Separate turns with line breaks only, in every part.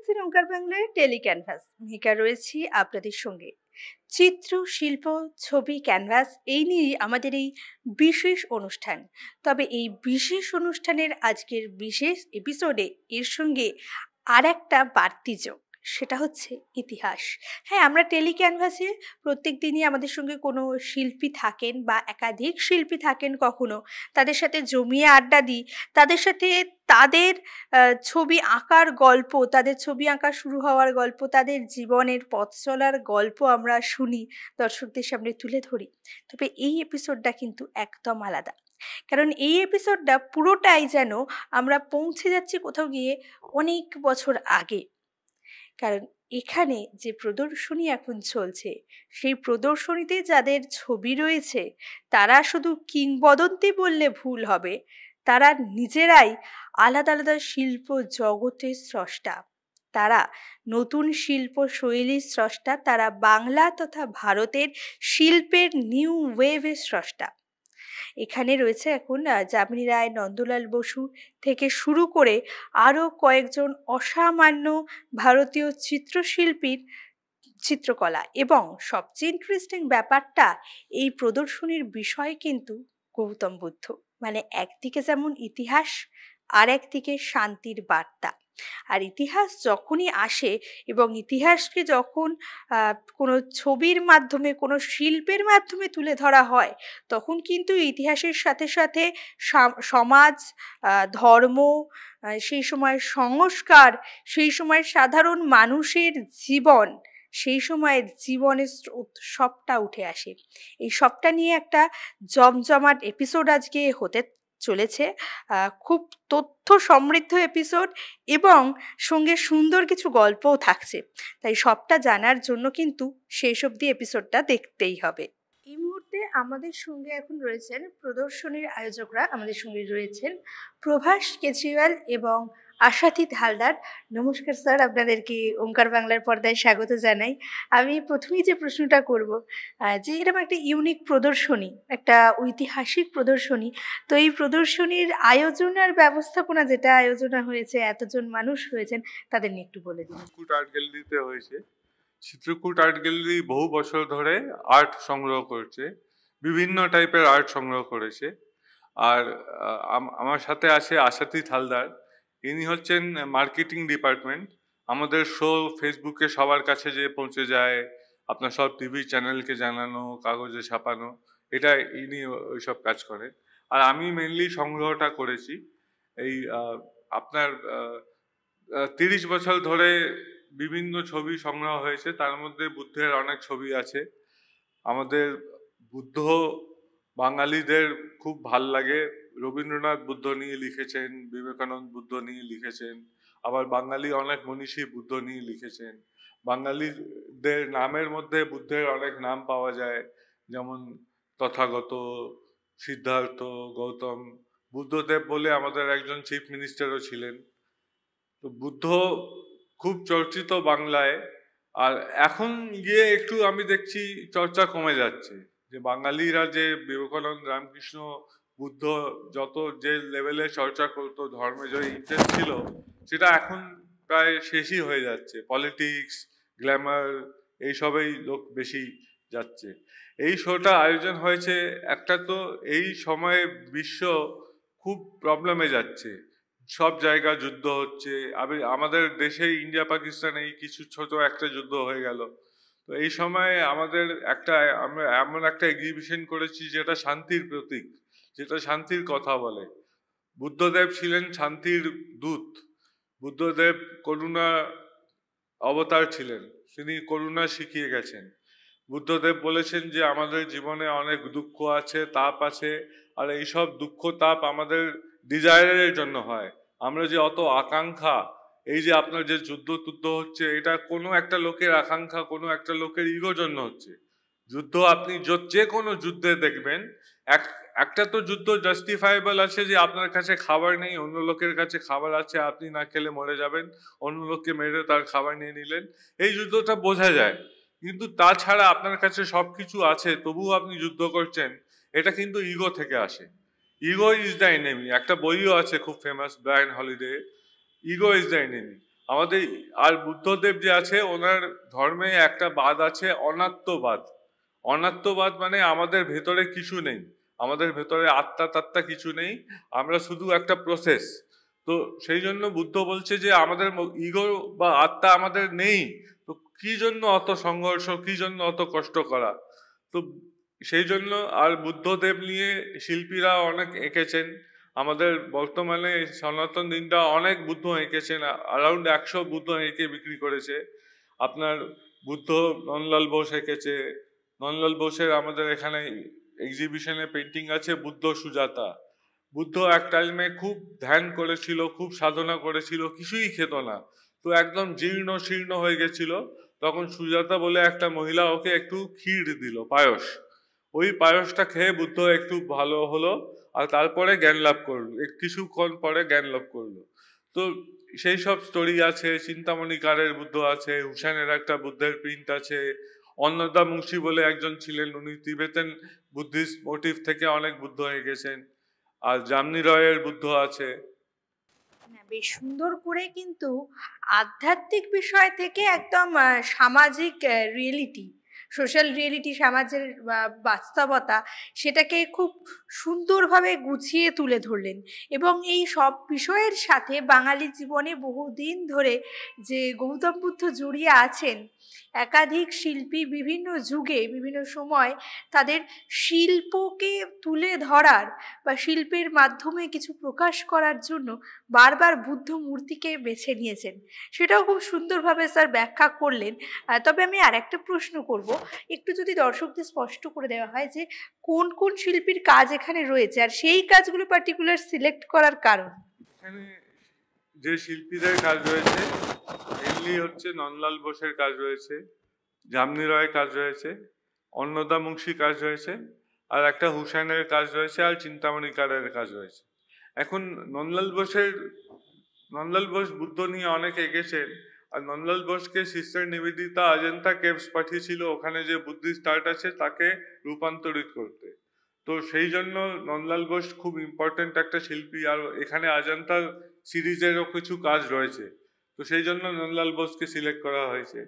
দেখছেন ওঙ্কার বাংলায় tele canvas. মিকা রয়েছি আপনাদের সঙ্গে। চিত্র, শিল্প, ছবি, ক্যানভাস এই নিয়েই আমাদের এই বিশেষ অনুষ্ঠান। তবে এই বিশেষ অনুষ্ঠানের আজকের বিশেষ এপিসোডে এর সঙ্গে আরেকটা বাড়তি যোগ, সেটা হচ্ছে ইতিহাস। হ্যাঁ, আমরা টেলি ক্যানভাসে প্রত্যেক দিনই আমাদের সঙ্গে কোনো শিল্পী থাকেন বা একাধিক শিল্পী থাকেন, কখনো তাদের সাথে জমিয়ে আড্ডা দিই, তাদের সাথে তাদের ছবি আঁকার গল্প, তাদের ছবি আঁকা শুরু হওয়ার গল্প, তাদের জীবনের পথ চলার গল্প আমরা শুনি, দর্শকদের সামনে তুলে ধরি। তবে এই এপিসোডটা কিন্তু একদম আলাদা, কারণ এই এপিসোডটা পুরোটাই যেন আমরা পৌঁছে যাচ্ছি কোথাও গিয়ে অনেক বছর আগে। কারণ এখানে যে প্রদর্শনী এখন চলছে, সেই প্রদর্শনীতে যাদের ছবি রয়েছে তারা শুধু কিংবদন্তি বললে ভুল হবে, তারা নিজেরাই আলাদা আলাদা শিল্প জগতের স্রষ্টা। তারা নতুন শিল্প শৈলীর স্রষ্টা, তারা বাংলা তথা ভারতের শিল্পের নিউ ওয়েভের স্রষ্টা। এখানে রয়েছে এখন যামিনী রায়, নন্দলাল বসু থেকে শুরু করে আরও কয়েকজন অসামান্য ভারতীয় চিত্রশিল্পীর চিত্রকলা। এবং সবচেয়ে ইন্টারেস্টিং ব্যাপারটা, এই প্রদর্শনীর বিষয় কিন্তু গৌতম বুদ্ধ। মানে একদিকে যেমন ইতিহাস, আর একদিকে শান্তির বার্তা। আর ইতিহাস যখনই আসে এবং ইতিহাসকে যখন কোনো ছবির মাধ্যমে, কোনো শিল্পের মাধ্যমে তুলে ধরা হয়, তখন কিন্তু ইতিহাসের সাথে সাথে সমাজ, ধর্ম, সেই সময় সংস্কার, সেই সময় সাধারণ মানুষের জীবন, সেই সময়ের জীবনের স্রোত সবটা উঠে আসে। এই সবটা নিয়ে একটা জমজমাট এপিসোড আজকে হতে চলেছে। খুব তথ্য সমৃদ্ধ এপিসোড এবং সঙ্গে সুন্দর কিছু গল্পও থাকছে। তাই সবটা জানার জন্য কিন্তু শেষ অবধি এপিসোডটা দেখতেই হবে। এই মুহূর্তে আমাদের সঙ্গে এখন রয়েছেন প্রদর্শনীর আয়োজকরা। আমাদের সঙ্গে রয়েছেন প্রভাস কেজরিওয়াল এবং আশাতীত হালদার। নমস্কার স্যার, আপনাদেরকে ওঙ্কার বাংলার পর্দায় স্বাগত জানাই। আমি প্রথমেই যে প্রশ্নটা করব, যে এরকম একটা ইউনিক প্রদর্শনী, একটা ঐতিহাসিক প্রদর্শনী, তো এই প্রদর্শনীর আয়োজন আর ব্যবস্থাপনা, যেটা আয়োজনা হয়েছে, এতজন মানুষ হয়েছেন, তাদের নিয়ে একটু বলে দিন।
চিত্রকূট আর্ট গ্যালারিতে হয়েছে। চিত্রকূট আর্ট গ্যালারি বহু বছর ধরে আর্ট সংগ্রহ করছে, বিভিন্ন টাইপের আর্ট সংগ্রহ করেছে। আর আমার সাথে আছে আশাতীত হালদার। ইনি হচ্ছেন মার্কেটিং ডিপার্টমেন্ট। আমাদের শো ফেসবুকে সবার কাছে যে পৌঁছে যায়, আপনার সব টিভি চ্যানেলকে জানানো, কাগজে ছাপানো, এটা ইনি ওইসব কাজ করেন। আর আমি মেনলি সংগ্রহটা করেছি। এই আপনার 30 বছর ধরে বিভিন্ন ছবি সংগ্রহ হয়েছে, তার মধ্যে বুদ্ধের অনেক ছবি আছে। আমাদের বুদ্ধ বাঙালিদের খুব ভাল লাগে। রবীন্দ্রনাথ বুদ্ধ নিয়ে লিখেছেন, বিবেকানন্দ বুদ্ধ নিয়ে লিখেছেন, আবার বাঙালি অনেক মনীষী বুদ্ধ নিয়ে লিখেছেন। বাঙালিদের নামের মধ্যে বুদ্ধের অনেক নাম পাওয়া যায়, যেমন তথাগত, সিদ্ধার্থ, গৌতম। বুদ্ধদেব বলে আমাদের একজন চিফ মিনিস্টারও ছিলেন। তো বুদ্ধ খুব চর্চিত বাংলায়। আর এখন গিয়ে একটু আমি দেখছি চর্চা কমে যাচ্ছে, যে বাঙালিরা যে বিবেকানন্দ, রামকৃষ্ণ, বুদ্ধ যত যে লেভেলে চর্চা করতো, ধর্মে যে ইন্টারেস্ট ছিল, সেটা এখন প্রায় শেষই হয়ে যাচ্ছে। পলিটিক্স, গ্ল্যামার, এইসবেই লোক বেশি যাচ্ছে। এই শোটা আয়োজন হয়েছে একটা, তো এই সময়ে বিশ্ব খুব প্রবলেমে যাচ্ছে, সব জায়গা যুদ্ধ হচ্ছে। আমাদের দেশে ইন্ডিয়া পাকিস্তান এই কিছু ছোট একটা যুদ্ধ হয়ে গেল। তো এই সময় আমাদের আমরা এমন একটা এক্সিবিশন করেছি যেটা শান্তির প্রতীক, যেটা শান্তির কথা বলে। বুদ্ধদেব ছিলেন শান্তির দূত। বুদ্ধদেব করুণা অবতার ছিলেন, তিনি করুণা শিখিয়ে গেছেন। বুদ্ধদেব বলেছেন যে আমাদের জীবনে অনেক দুঃখ আছে, তাপ আছে, আর এইসব দুঃখ তাপ আমাদের ডিজায়ারের জন্য হয়। আমরা যে অত আকাঙ্ক্ষা, এই যে আপনার যে যুদ্ধ হচ্ছে, এটা কোনো একটা লোকের আকাঙ্ক্ষা, কোনো একটা লোকের ইগোর জন্য হচ্ছে। যুদ্ধ আপনি যে কোনো যুদ্ধে দেখবেন, একটা তো যুদ্ধ জাস্টিফাইবল আছে, যে আপনার কাছে খাবার নেই, অন্য লোকের কাছে খাবার আছে, আপনি না খেলে মরে যাবেন, অন্য লোককে মেরে তার খাবার নিয়ে নিলেন, এই যুদ্ধটা বোঝা যায়। কিন্তু তাছাড়া আপনার কাছে সবকিছু আছে, তবুও আপনি যুদ্ধ করছেন, এটা কিন্তু ইগো থেকে আসে। Ego is the enemy. একটা বইও আছে খুব famous, Brian Holiday, ego is the enemy. আমাদের আর বুদ্ধদেব যে আছে ওনার ধর্মে একটা বাদ আছে অনাত্মবাদ। অনাত্মবাদ মানে আমাদের ভেতরে কিছু নেই, আমাদের ভেতরে আত্মা তাত্মা কিছু নেই, আমরা শুধু একটা প্রসেস। তো সেই জন্য বুদ্ধ বলছে যে আমাদের ইগো বা আত্মা আমাদের নেই, তো কি জন্য অত সংঘর্ষ, কি জন্য অত কষ্ট করা। তো সেই জন্য আর বুদ্ধদেব নিয়ে শিল্পীরা অনেক এঁকেছেন। আমাদের বর্তমানে সনাতন দিনটা অনেক বুদ্ধ এঁকেছেন, অ্যারাউন্ড 100 বুদ্ধ এঁকে বিক্রি করেছে। আপনার বুদ্ধ নন্দলাল বোস এঁকেছে। নন্দলাল বোসের আমাদের এখানে এক্সিবিশনে পেন্টিং আছে বুদ্ধ সুজাতা। বুদ্ধ এক টাইমে খুব ধ্যান করেছিল, খুব সাধনা করেছিল, কিছুই খেত না, তো একদম জীর্ণ শীর্ণ হয়ে গেছিল। তখন সুজাতা বলে একটা মহিলা ওকে একটু ক্ষীর দিল, পায়স। ওই পায়সটা খেয়ে বুদ্ধ একটু ভালো হলো, আর তারপরে জ্ঞান লাভ করলো, কিছুক্ষণ পরে জ্ঞান লাভ করলো। তো সেই সব স্টোরি আছে। চিন্তামণিকারের বুদ্ধ আছে, হুসেনের একটা বুদ্ধের প্রিন্ট আছে। অন্নদা মুন্সি বলে একজন ছিলেন, উনি তিবেতান বুদ্ধিস্ট মোটিভ থেকে অনেক বুদ্ধ এঁকেছেন। আর জামনি রয়ের বুদ্ধ আছে।
না, বেশ সুন্দর করে কিন্তু আধ্যাত্মিক বিষয় থেকে একদম সামাজিক রিয়েলিটি, সোশ্যাল রিয়েলিটি, সমাজের বাস্তবতা, সেটাকে খুব সুন্দরভাবে গুছিয়ে তুলে ধরলেন। এবং এই সব বিষয়ের সাথে বাঙালি জীবনে বহুদিন ধরে যে গৌতম বুদ্ধ জড়িয়ে আছেন, একাধিক শিল্পী বিভিন্ন যুগে বিভিন্ন সময় তাদের শিল্পকে তুলে ধরার বা শিল্পের মাধ্যমে কিছু প্রকাশ করার জন্য বারবার বুদ্ধ মূর্তিকে বেছে নিয়েছেন, সেটাও খুব সুন্দরভাবে স্যার ব্যাখ্যা করলেন। তবে আমি আর একটা প্রশ্ন করব, একটু যদি দর্শকদের স্পষ্ট করে দেওয়া হয় যে কোন কোন শিল্পীর কাজ এখানে রয়েছে আর সেই কাজগুলো পার্টিকুলার সিলেক্ট করার কারণ।
এখানে যে শিল্পীদের কাজ রয়েছে মেনলি হচ্ছে নন্দলাল বোসের কাজ রয়েছে, জামনি রয়ের কাজ রয়েছে, অন্নদা মুন্সির কাজ রয়েছে, আর একটা হুসেনের কাজ রয়েছে, আর চিন্তামণিকারের কাজ রয়েছে। এখন নন্দলাল বোসের নন্দলাল বোস বুদ্ধ নিয়ে অনেক এঁকেছেন। আর নন্দলাল বোসকে সিস্টার নিবেদিতা অজন্তা কেভস পাঠিয়েছিল ওখানে যে বুদ্ধিস্ট আর্ট আছে তাকে রূপান্তরিত করতে। তো সেই জন্য নন্দলাল বোস খুব ইম্পর্টেন্ট একটা শিল্পী। আর এখানে অজন্তা সিরিজেরও কিছু কাজ রয়েছে, তো সেই জন্য নন্দলাল বোসকে সিলেক্ট করা হয়েছে।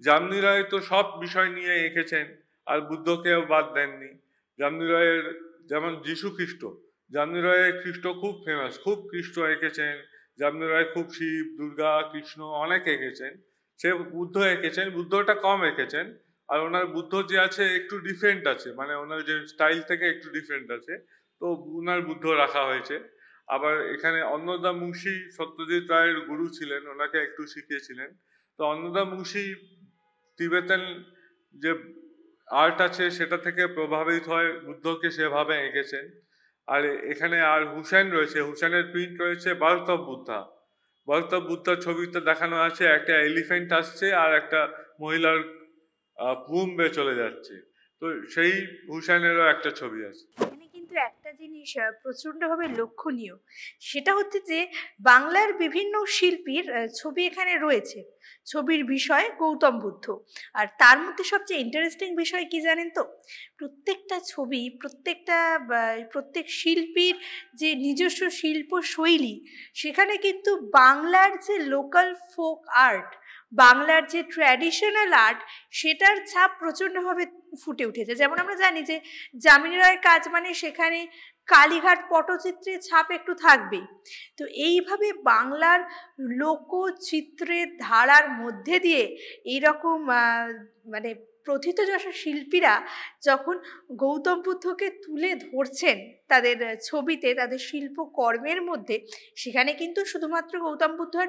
জামনি রায় তো সব বিষয় নিয়ে এঁকেছেন, আর বুদ্ধকেও বাদ দেননি। জামনি রায়ের যেমন যীশু খ্রিস্ট, জামনি রায়ের খ্রিস্ট খুব ফেমাস, খুব খ্রিস্ট এঁকেছেন। জামনি রায় খুব শিব, দুর্গা, কৃষ্ণ অনেক এঁকেছেন। সে বুদ্ধ এঁকেছেন, বুদ্ধটা কম এঁকেছেন। আর ওনার বুদ্ধ যে আছে একটু ডিফারেন্ট আছে, মানে ওনার যে স্টাইল থেকে একটু ডিফারেন্ট আছে, তো ওনার বুদ্ধ রাখা হয়েছে। আবার এখানে অন্নদা মুন্সি সত্যজিৎ রায়ের গুরু ছিলেন, ওনাকে একটু শিখিয়েছিলেন। তো অন্নদা মুন্সি তিবেতান যে আর্ট আছে সেটা থেকে প্রভাবিত হয়ে বুদ্ধকে সেভাবে এঁকেছেন। আর এখানে আর হুসেন রয়েছে, হুসেনের প্রিন্ট রয়েছে birth of Buddha. Birth of বুদ্ধার ছবিতে দেখানো আছে একটা এলিফ্যান্ট আসছে আর একটা মহিলার কুম্বে চলে যাচ্ছে। তো সেই হুসেনেরও একটা ছবি আছে।
এখানে কিন্তু একটা জিনিস প্রচণ্ডভাবে লক্ষণীয়, সেটা হচ্ছে যে বাংলার বিভিন্ন শিল্পীর ছবি এখানে রয়েছে। ছবির বিষয় গৌতম বুদ্ধ। আর তার মধ্যে সবচেয়ে ইন্টারেস্টিং বিষয় কি জানেন তো, প্রত্যেকটা ছবি, প্রত্যেক শিল্পীর যে নিজস্ব শিল্প শৈলী, সেখানে কিন্তু বাংলার যে লোকাল ফোক আর্ট, বাংলার যে ট্র্যাডিশনাল আর্ট, সেটার ছাপ প্রচণ্ডভাবে ফুটে উঠেছে। যেমন আমরা জানি যে যামিনী রায়ের কাজ মানে সেখানে কালীঘাট পটচিত্রের ছাপ একটু থাকবেই। তো এইভাবে বাংলার লোকচিত্রের ধারার মধ্যে দিয়ে এইরকম মানে প্রথিতযশা শিল্পীরা যখন গৌতম বুদ্ধকে তুলে ধরছেন তাদের ছবিতে, তাদের শিল্পকর্মের মধ্যে, সেখানে কিন্তু শুধুমাত্র গৌতম বুদ্ধর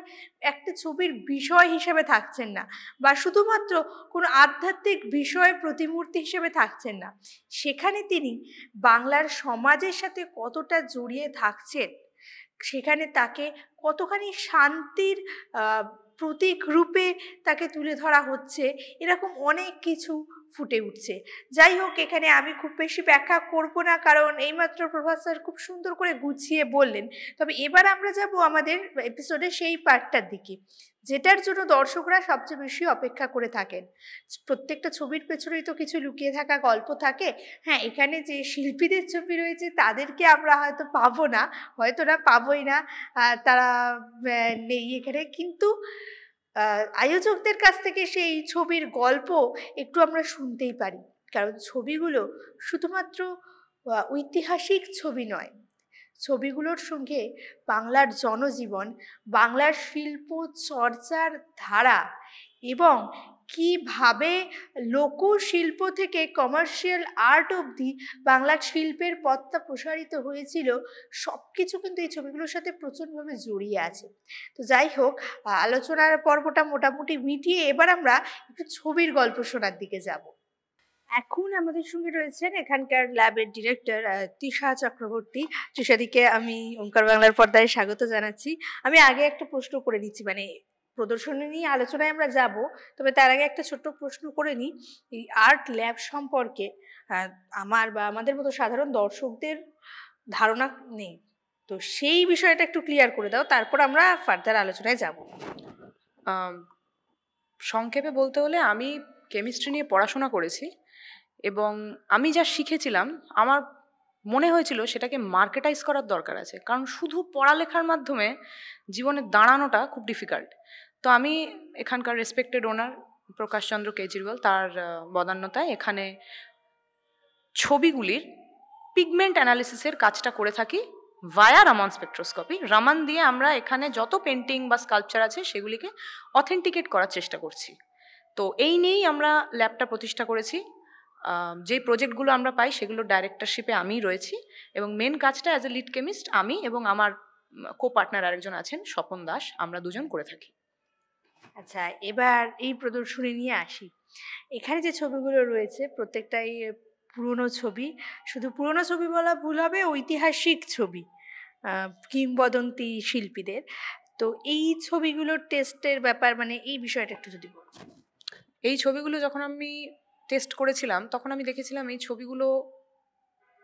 একটা ছবির বিষয় হিসেবে থাকছেন না, বা শুধুমাত্র কোনো আধ্যাত্মিক বিষয় প্রতিমূর্তি হিসেবে থাকছেন না, সেখানে তিনি বাংলার সমাজের সাথে কতটা জড়িয়ে থাকছেন, সেখানে তাকে কতখানি শান্তির প্রতীক রূপে তাকে তুলে ধরা হচ্ছে, এরকম অনেক কিছু ফুটে উঠছে। যাই হোক, এখানে আমি খুব বেশি ব্যাখ্যা করব না, কারণ এইমাত্র প্রভাত স্যার খুব সুন্দর করে গুছিয়ে বললেন। তবে এবার আমরা যাব আমাদের এপিসোডে সেই পার্টটার দিকে, যেটার জন্য দর্শকরা সবচেয়ে বেশি অপেক্ষা করে থাকেন। প্রত্যেকটা ছবির পেছনেই তো কিছু লুকিয়ে থাকা গল্প থাকে। হ্যাঁ, এখানে যে শিল্পীদের ছবি রয়েছে তাদেরকে আমরা হয়তো পাবো না, হয়তো না পাবোই না, তারা নেই এখানে, কিন্তু আয়োজকদের কাছ থেকে সেই ছবির গল্প একটু আমরা শুনতেই পারি, কারণ ছবিগুলো শুধুমাত্র ঐতিহাসিক ছবি নয়, ছবিগুলোর সঙ্গে বাংলার জনজীবন, বাংলার শিল্প চর্চার ধারা এবং কিভাবে লোকশিল্প থেকে কমার্শিয়াল আর্ট অবধি বাংলার শিল্পের পথটা প্রসারিত হয়েছিল, সব কিছু কিন্তু এই ছবিগুলোর সাথে প্রচণ্ডভাবে জড়িয়ে আছে। তো যাই হোক, আলোচনার পর্বটা মোটামুটি মিটিয়ে এবার আমরা একটু ছবির গল্প শোনার দিকে যাব। এখন আমাদের সঙ্গে রয়েছেন এখানকার ল্যাবের ডিরেক্টর তৃষা চক্রবর্তী। তৃষাদিকে আমি ওঙ্কার বাংলার পর্দায় স্বাগত জানাচ্ছি। আমি আগে একটা প্রশ্ন করে নিচ্ছি, মানে প্রদর্শনী নিয়ে আলোচনায় আমরা যাব, তবে তার আগে একটা ছোট্ট প্রশ্ন করে নিই। এই আর্ট ল্যাব সম্পর্কে আমার বা আমাদের মতো সাধারণ দর্শকদের ধারণা নেই, তো সেই বিষয়টা একটু ক্লিয়ার করে দাও, তারপর আমরা ফার্দার আলোচনায় যাব।
সংক্ষেপে বলতে হলে আমি কেমিস্ট্রি নিয়ে পড়াশোনা করেছি এবং আমি যা শিখেছিলাম আমার মনে হয়েছিল সেটাকে মার্কেটাইজ করার দরকার আছে, কারণ শুধু পড়ালেখার মাধ্যমে জীবনে দাঁড়ানোটা খুব ডিফিকাল্ট। তো আমি এখানকার রেসপেক্টেড ওনার প্রকাশচন্দ্র কেজরিওয়াল তার বদান্যতায় এখানে ছবিগুলির পিগমেন্ট অ্যানালিসিসের কাজটা করে থাকি ভায়া রামান স্পেকট্রোস্কোপি। রামান দিয়ে আমরা এখানে যত পেন্টিং বা স্কাল্পচার আছে সেগুলিকে অথেন্টিকেট করার চেষ্টা করছি। তো এই নিয়েই আমরা ল্যাবটা প্রতিষ্ঠা করেছি। যে প্রজেক্টগুলো আমরা পাই সেগুলোর ডাইরেক্টরশিপে আমিই রয়েছি এবং মেন কাজটা অ্যাজ এ লিড কেমিস্ট আমি এবং আমার কো পার্টনার আরেকজন আছেন স্বপন দাস, আমরা দুজন করে থাকি।
আচ্ছা, এবার এই প্রদর্শনী নিয়ে আসি। এখানে যে ছবিগুলো রয়েছে প্রত্যেকটাই পুরনো ছবি, শুধু পুরনো ছবি বলা ভুল হবে, ঐতিহাসিক ছবি কিংবদন্তি শিল্পীদের। তো এই ছবিগুলোর টেস্টের ব্যাপার, মানে এই বিষয়টা একটু যদি বলো।
এই ছবিগুলো যখন আমি টেস্ট করেছিলাম তখন আমি দেখেছিলাম এই ছবিগুলো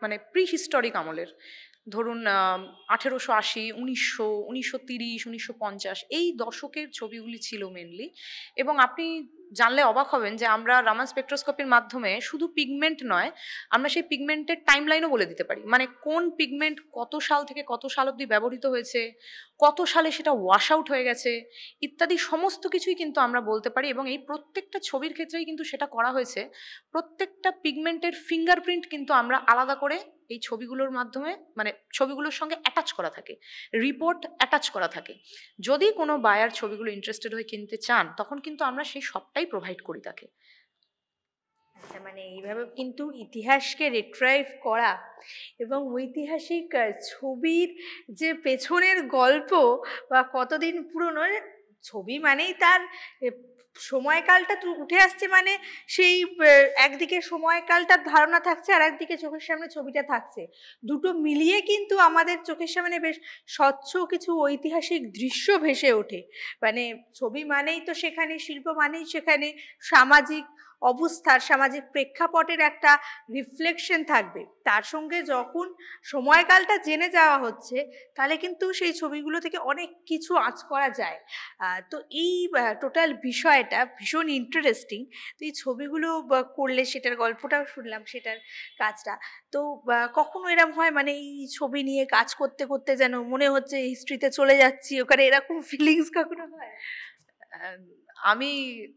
মানে প্রি হিস্টোরিক আমলের, ধরুন 1880, 1900, 1930, 1950 এই দশকের ছবিগুলি ছিল মেনলি। এবং আপনি জানলে অবাক হবেন যে আমরা রামান স্পেকট্রোস্কোপির মাধ্যমে শুধু পিগমেন্ট নয়, আমরা সেই পিগমেন্টের টাইমলাইনও বলে দিতে পারি, মানে কোন পিগমেন্ট কত সাল থেকে কত সাল অবধি ব্যবহৃত হয়েছে, কত সালে সেটা ওয়াশ আউট হয়ে গেছে ইত্যাদি সমস্ত কিছুই কিন্তু আমরা বলতে পারি। এবং এই প্রত্যেকটা ছবির ক্ষেত্রেই কিন্তু সেটা করা হয়েছে। প্রত্যেকটা পিগমেন্টের ফিঙ্গারপ্রিন্ট কিন্তু আমরা আলাদা করে এই ছবিগুলোর মাধ্যমে, মানে ছবিগুলোর সঙ্গে অ্যাটাচ করা থাকে, রিপোর্ট অ্যাটাচ করা থাকে। যদি কোনো বায়ার ছবিগুলো ইন্টারেস্টেড হয়ে কিনতে চান তখন কিন্তু আমরা সেই সবটাই প্রোভাইড করি তাকে।
আচ্ছা, মানে এইভাবে কিন্তু ইতিহাসকে রিট্রাইভ করা এবং ঐতিহাসিক ছবির যে পেছনের গল্প বা কতদিন পুরনো ছবি, মানেই তার সময়কালটা উঠে আসছে, মানে সেই একদিকে সময়কালটার ধারণা থাকছে আর একদিকে চোখের সামনে ছবিটা থাকছে, দুটো মিলিয়ে কিন্তু আমাদের চোখের সামনে বেশ স্বচ্ছ কিছু ঐতিহাসিক দৃশ্য ভেসে ওঠে। মানে ছবি মানেই তো সেখানে, শিল্প মানেই সেখানে সামাজিক অবস্থার, সামাজিক প্রেক্ষাপটের একটা রিফ্লেকশন থাকবে। তার সঙ্গে যখন সময়কালটা জেনে যাওয়া হচ্ছে তাহলে কিন্তু সেই ছবিগুলো থেকে অনেক কিছু আঁচ করা যায়। তো এই টোটাল বিষয়টা ভীষণ ইন্টারেস্টিং। তো এই ছবিগুলো করলে, সেটার গল্পটাও শুনলাম, সেটার কাজটা তো কখনো এরকম হয়, মানে এই ছবি নিয়ে কাজ করতে করতে যেন মনে হচ্ছে হিস্ট্রিতে চলে যাচ্ছি, ওখানে এরকম ফিলিংস কখনো হয়?
আমি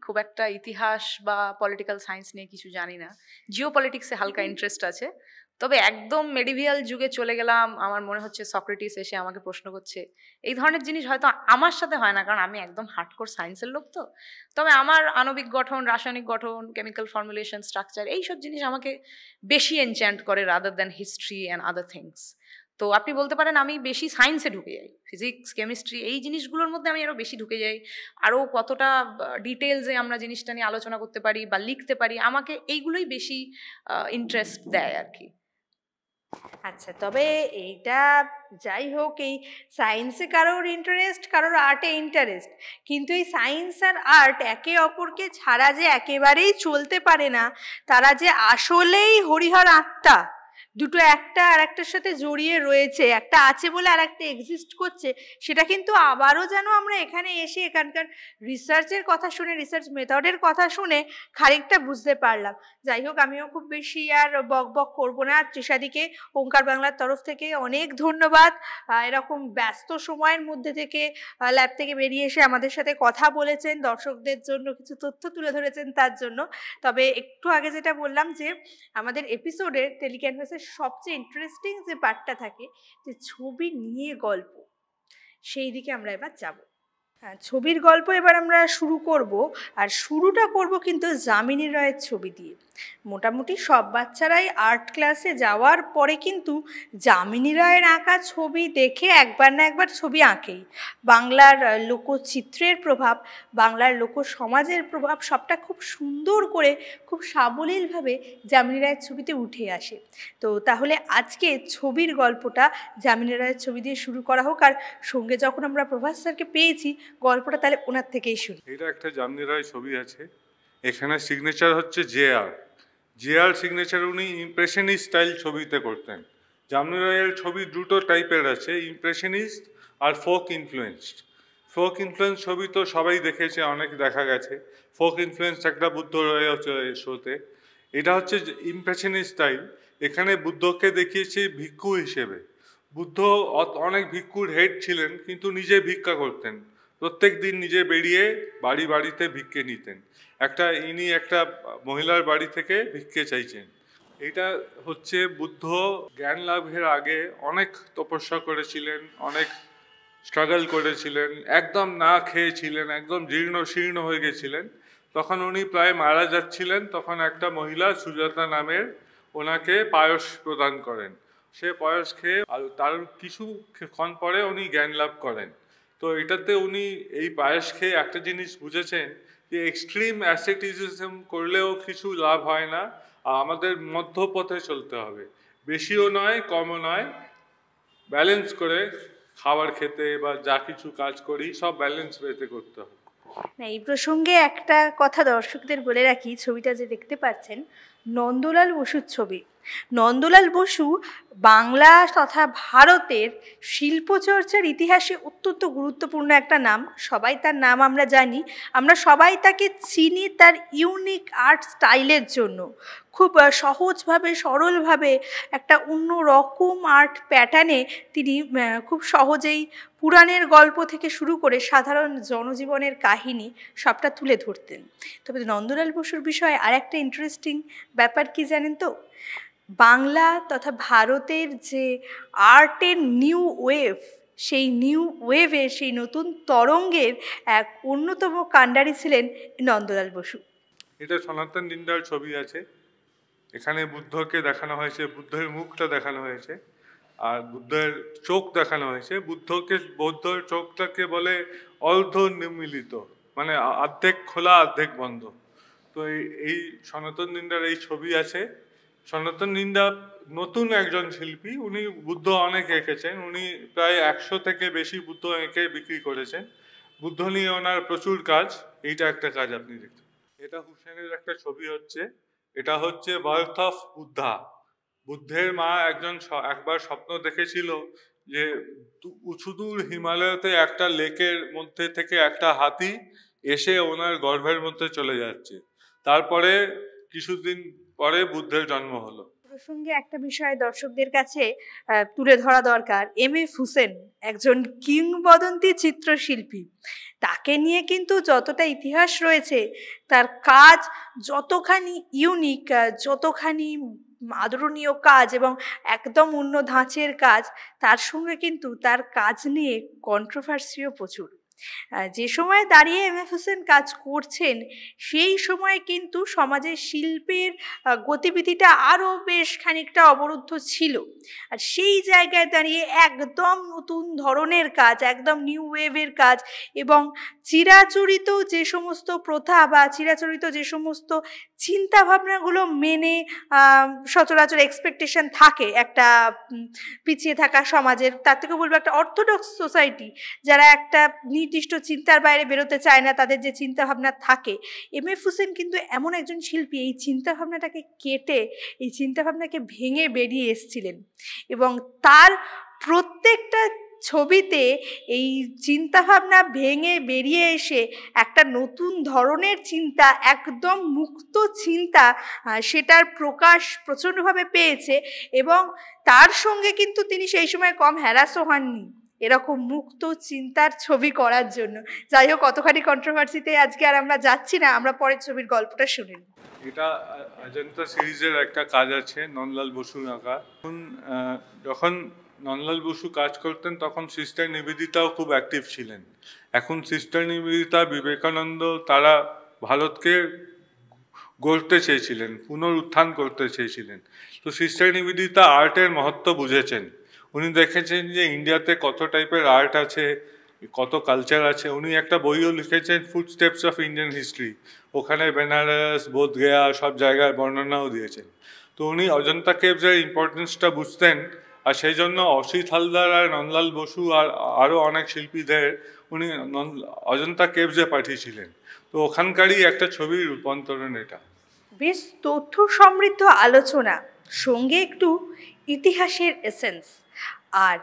খুব একটা ইতিহাস বা পলিটিক্যাল সায়েন্স নিয়ে কিছু জানি না, জিও পলিটিক্সে হালকা ইন্টারেস্ট আছে। তবে একদম মেডিভিয়াল যুগে চলে গেলাম, আমার মনে হচ্ছে সক্রেটিস এসে আমাকে প্রশ্ন করছে, এই ধরনের জিনিস হয়তো আমার সাথে হয় না, কারণ আমি একদম হার্ডকোর সায়েন্সের লোক। তো তবে আমার আণবিক গঠন, রাসায়নিক গঠন, কেমিক্যাল ফর্মুলেশন, স্ট্রাকচার এইসব জিনিস আমাকে বেশি এনচ্যান্ট করে rather than history and other things. তো আপনি বলতে পারেন আমি বেশি সায়েন্সে ঢুকে যাই, ফিজিক্স, কেমিস্ট্রি এই জিনিসগুলোর মধ্যে আমি আরও বেশি ঢুকে যাই। আরও কতটা ডিটেলসে আমরা জিনিসটা নিয়ে আলোচনা করতে পারি বা লিখতে পারি, আমাকে এইগুলোই বেশি ইন্টারেস্ট দেয় আর কি।
আচ্ছা, তবে এইটা যাই হোক, এই সায়েন্সে কারোর ইন্টারেস্ট, কারোর আর্টে ইন্টারেস্ট, কিন্তু এই সায়েন্স আর আর্ট একে অপরকে ছাড়া যে একেবারেই চলতে পারে না, তারা যে আসলেই হরিহর আত্মা, দুটো একটা আর একটার সাথে জড়িয়ে রয়েছে, একটা আছে বলে আর একটা এক্সিস্ট করছে, সেটা কিন্তু আবারও যেন আমরা এখানে এসে এখানকার রিসার্চের কথা শুনে, রিসার্চ মেথডের কথা শুনে খানিকটা বুঝতে পারলাম। যাই হোক, আমিও খুব বেশি আর বক বক করবো না। তৃষাদিকে ওঙ্কার বাংলার তরফ থেকে অনেক ধন্যবাদ, এরকম ব্যস্ত সময়ের মধ্যে থেকে ল্যাব থেকে বেরিয়ে এসে আমাদের সাথে কথা বলেছেন, দর্শকদের জন্য কিছু তথ্য তুলে ধরেছেন তার জন্য। তবে একটু আগে যেটা বললাম যে আমাদের এপিসোডের টেলিক্যানভাসের সবচেয়ে ইন্টারেস্টিং যে পার্টটা থাকে, যে ছবি নিয়ে গল্প, সেই দিকে আমরা এবার যাব। হ্যাঁ, ছবির গল্প এবার আমরা শুরু করব, আর শুরুটা করব কিন্তু যামিনী রায়ের ছবি দিয়ে। মোটামুটি সব বাচ্চারাই আর্ট ক্লাসে যাওয়ার পরে কিন্তু যামিনী রায়ের আঁকা ছবি দেখে একবার না একবার ছবি আঁকেই। বাংলার লোকচিত্রের প্রভাব, বাংলার লোক সমাজের প্রভাব সবটা খুব সুন্দর করে, খুব সাবলীলভাবে যামিনী রায়ের ছবিতে উঠে আসে। তো তাহলে আজকে ছবির গল্পটা যামিনী রায়ের ছবি দিয়ে শুরু করা হোক, আর সঙ্গে যখন আমরা প্রভাস স্যারকে পেয়েছি, গল্পটা তাহলে ওনার থেকেই শুনি।
এটা একটা যামিনী রায় ছবি আছে, এখানে সিগনেচার হচ্ছে জে আর সিগনেচার। উনি ইমপ্রেশনিস্ট স্টাইল ছবিতে করতেন। যামিনী রায়ের ছবি দুটো টাইপের আছে, ইমপ্রেশনিস্ট আর ফোক ইনফ্লুয়েন্সড। ফোক ইনফ্লুয়েন্স ছবি তো সবাই দেখেছে, অনেক দেখা গেছে। ফোক ইনফ্লুয়েন্স একটা বুদ্ধ রয়েছে শোতে। এটা হচ্ছে ইমপ্রেশনিস্ট স্টাইল। এখানে বুদ্ধকে দেখিয়েছে ভিক্ষু হিসেবে। বুদ্ধ অনেক ভিক্ষুর হেড ছিলেন, কিন্তু নিজে ভিক্ষা করতেন। প্রত্যেক দিন নিজে বেরিয়ে বাড়িতে ভিক্ষে নিতেন। ইনি একটা মহিলার বাড়ি থেকে ভিক্ষে চাইছেন। এটা হচ্ছে বুদ্ধ জ্ঞান লাভের আগে অনেক তপস্যা করেছিলেন, অনেক স্ট্রাগল করেছিলেন, একদম না খেয়েছিলেন, একদম জীর্ণ শীর্ণ হয়ে গেছিলেন। তখন উনি প্রায় মারা যাচ্ছিলেন, তখন একটা মহিলা সুজাতা নামের ওনাকে পায়স প্রদান করেন। সে পায়স খেয়ে আর তার কিছুক্ষণ পরে উনি জ্ঞান লাভ করেন। তো এটাতে উনি এই পায়েস খেয়ে একটা জিনিস বুঝেছেন, যে এক্সট্রিম অ্যাসেটিজম করলেও কিছু লাভ হয় না, আর আমাদের মধ্যপথে চলতে হবে। বেশিও নয়, কমও নয়, ব্যালেন্স করে খাবার খেতে বা যা কিছু কাজ করি সব ব্যালেন্স রেতে করতে হবে।
না, এই প্রসঙ্গে একটা কথা দর্শকদের বলে রাখি, ছবিটা যে দেখতে পাচ্ছেন নন্দলাল বসুর ছবি। নন্দলাল বসু বাংলা তথা ভারতের শিল্পচর্চার ইতিহাসে অত্যন্ত গুরুত্বপূর্ণ একটা নাম। সবাই তার নাম আমরা জানি, আমরা সবাই তাকে চিনি তার ইউনিক আর্ট স্টাইলের জন্য। খুব সহজভাবে, সরলভাবে একটা অন্য রকম আর্ট প্যাটার্নে তিনি খুব সহজেই পুরাণের গল্প থেকে শুরু করে সাধারণ জনজীবনের কাহিনী সবটা তুলে ধরতেন। তবে নন্দলাল বসুর বিষয়ে আর একটা ইন্টারেস্টিং ব্যাপার কি জানেন তো, বাংলা তথা ভারতের যে আর্টের নিউ ওয়েভ, সেই নিউ ওয়েভের, সেই নতুন তরঙ্গের এক অন্যতম কাণ্ডারি ছিলেন নন্দলাল বসু।
এটা সনাতন দিন্ডার ছবি আছে। এখানে বুদ্ধকে দেখানো হয়েছে, বুদ্ধের মুখটা দেখানো হয়েছে, আর বুদ্ধের চোখ দেখানো হয়েছে। বৌদ্ধর চোখটাকে বলে অর্ধ নিমিলিত, মানে অর্ধেক খোলা অর্ধেক বন্ধ। তো এই সনাতন দিন্ডার এই ছবি আছে। সনাতন দিন্ডা নতুন একজন শিল্পী, উনি বুদ্ধ অনেক এঁকেছেন। উনি প্রায় 100 থেকে বেশি বুদ্ধ এঁকে বিক্রি করেছেন। বুদ্ধ নিয়ে ওনার প্রচুর কাজ। এইটা একটা কাজ আপনি দেখতে। এটা হুসেনের একটা ছবি হচ্ছে। এটা হচ্ছে বার্থ অফ বুদ্ধা। বুদ্ধের মা একবার স্বপ্ন দেখেছিল যে সুদূর হিমালয়তে একটা লেকের মধ্যে থেকে একটা হাতি এসে ওনার গর্ভের মধ্যে চলে যাচ্ছে। তারপরে কিছুদিন পরে বুদ্ধের জন্ম হলো।
প্রসঙ্গে একটা বিষয় দর্শকদের কাছে তুলে ধরা দরকার। এম.এফ. হুসেন একজন কিংবদন্তি চিত্রশিল্পী। তাকে নিয়ে কিন্তু যতটা ইতিহাস রয়েছে, তার কাজ যতখানি ইউনিক, যতখানি আদরণীয় কাজ এবং একদম অন্য ধাঁচের কাজ, তার সঙ্গে কিন্তু তার কাজ নিয়ে কন্ট্রোভার্সিও প্রচুর। যে সময় দাঁড়িয়ে এম.এফ. হুসেন কাজ করছেন, সেই সময় কিন্তু সমাজের শিল্পের গতিবিধিটা আরও বেশ খানিকটা অবরুদ্ধ ছিল। আর সেই জায়গায় দাঁড়িয়ে একদম নতুন ধরনের কাজ, একদম নিউ ওয়েভের কাজ, এবং চিরাচরিত যে সমস্ত প্রথা বা চিরাচরিত যে সমস্ত চিন্তাভাবনাগুলো মেনে সচরাচর এক্সপেকটেশন থাকে একটা পিছিয়ে থাকা সমাজের, তার থেকে বলবো একটা অর্থোডক্স সোসাইটি, যারা একটা সুনির্দিষ্ট চিন্তার বাইরে বেরোতে চায় না, তাদের যে চিন্তাভাবনা থাকে। এম এফ হুসেন কিন্তু এমন একজন শিল্পী, এই চিন্তাভাবনাটাকে কেটে, এই চিন্তাভাবনাকে ভেঙে বেরিয়ে এসেছিলেন, এবং তার প্রত্যেকটা ছবিতে এই চিন্তাভাবনা ভেঙে বেরিয়ে এসে একটা নতুন ধরনের চিন্তা, একদম মুক্ত চিন্তা, সেটার প্রকাশ প্রচণ্ডভাবে পেয়েছে। এবং তার সঙ্গে কিন্তু তিনি সেই সময় কম হ্যারাসও হননি এরকম মুক্ত চিন্তার ছবি করার জন্য। যাই হোক, কতখানি কন্ট্রোভার্সিতে আজকে আর আমরা যাচ্ছি না, আমরা পরের ছবির গল্পটা শুনে নিই।
এটা অজন্তা সিরিজের একটা কাজ আছে নন্দলাল বসুর আঁকা। যখন নন্দলাল বসু কাজ করতেন তখন সিস্টার নিবেদিতাও খুব অ্যাক্টিভ ছিলেন। এখন সিস্টার নিবেদিতা, বিবেকানন্দ তারা ভারতকে গড়তে চেয়েছিলেন, পুনরুত্থান করতে চেয়েছিলেন। তো সিস্টার নিবেদিতা আর্টের মহত্ব বুঝেছেন। উনি দেখেছেন যে ইন্ডিয়াতে কত টাইপের আর্ট আছে, কত কালচার আছে। উনি একটা বইও লিখেছেন, ফুটস্টেপস অফ ইন্ডিয়ান হিস্ট্রি। ওখানে বেনারস, বোধগয়া সব জায়গার বর্ণনাও দিয়েছেন। তো উনি অজন্তা কেভসের ইম্পর্টেন্সটা বুঝতেন, আর সেই জন্য অসিত হালদার আর নন্দলাল বসু আর আরও অনেক শিল্পীদের উনি অজন্তা কেভসে পাঠিয়েছিলেন। তো ওখানকারই একটা ছবির রূপান্তরণ এটা।
বেশ তথ্য সমৃদ্ধ আলোচনা, সঙ্গে একটু ইতিহাসের এসেন্স, আর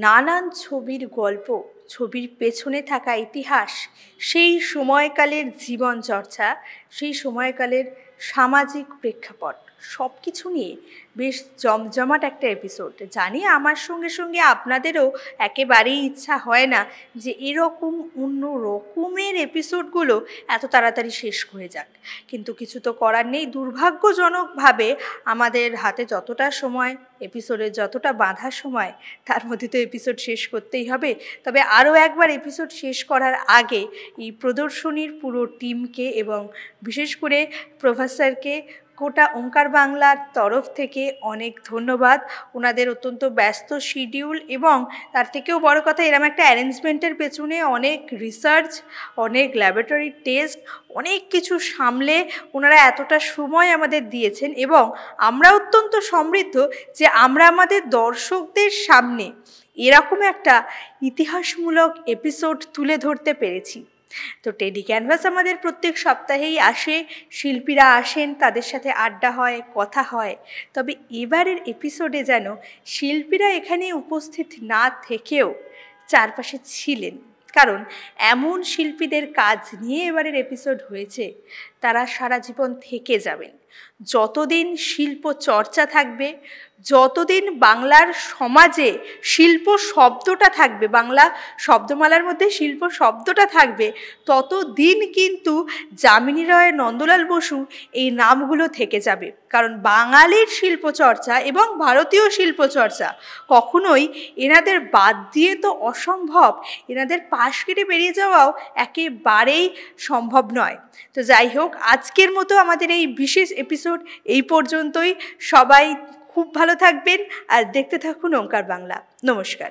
নানান ছবির গল্প, ছবির পেছনে থাকা ইতিহাস, সেই সময়কালের জীবন চর্চা, সেই সময়কালের সামাজিক প্রেক্ষাপট, সব কিছু নিয়ে বেশ জমজমাট একটা এপিসোড। জানি আমার সঙ্গে সঙ্গে আপনাদেরও একেবারেই ইচ্ছা হয় না যে এরকম অন্য রকমের এপিসোডগুলো এত তাড়াতাড়ি শেষ হয়ে যাক, কিন্তু কিছু তো করার নেই। দুর্ভাগ্যজনকভাবে আমাদের হাতে যতটা সময়, এপিসোডের যতটা বাঁধা সময়, তার মধ্যে তো এপিসোড শেষ করতেই হবে। তবে আরও একবার এপিসোড শেষ করার আগে এই প্রদর্শনীর পুরো টিমকে এবং বিশেষ করে প্রফেসরকে গোটা ওঙ্কার বাংলার তরফ থেকে অনেক ধন্যবাদ। ওনাদের অত্যন্ত ব্যস্ত শিডিউল এবং তার থেকেও বড় কথা, এরম একটা অ্যারেঞ্জমেন্টের পেছনে অনেক রিসার্চ, অনেক ল্যাবরেটরি টেস্ট, অনেক কিছু সামলে ওনারা এতটা সময় আমাদের দিয়েছেন। এবং আমরা অত্যন্ত সমৃদ্ধ যে আমরা আমাদের দর্শকদের সামনে এরকম একটা ইতিহাসমূলক এপিসোড তুলে ধরতে পেরেছি। তো টেডি ক্যানভাস আমাদের প্রত্যেক সপ্তাহেই আসে, শিল্পীরা আসেন, তাদের সাথে আড্ডা হয়, কথা হয়। তবে এবারের এপিসোডে যেন শিল্পীরা এখানে উপস্থিত না থেকেও চারপাশে ছিলেন, কারণ এমন শিল্পীদের কাজ নিয়ে এবারের এপিসোড হয়েছে, তারা সারা জীবন থেকে যাবেন। যতদিন শিল্প চর্চা থাকবে, যতদিন বাংলার সমাজে শিল্প শব্দটা থাকবে, বাংলা শব্দমালার মধ্যে শিল্প শব্দটা থাকবে, ততদিন কিন্তু যামিনী রায়, নন্দলাল বসু এই নামগুলো থেকে যাবে। কারণ বাঙালির শিল্পচর্চা এবং ভারতীয় শিল্পচর্চা কখনোই এনাদের বাদ দিয়ে তো অসম্ভব, এনাদের পাশ কেটে বেরিয়ে যাওয়াও একেবারেই সম্ভব নয়। তো যাই হোক, আজকের মতো আমাদের এই বিশেষ এপিসোড এই পর্যন্তই। সবাই খুব ভালো থাকবেন আর দেখতে থাকুন ওঙ্কার বাংলা। নমস্কার।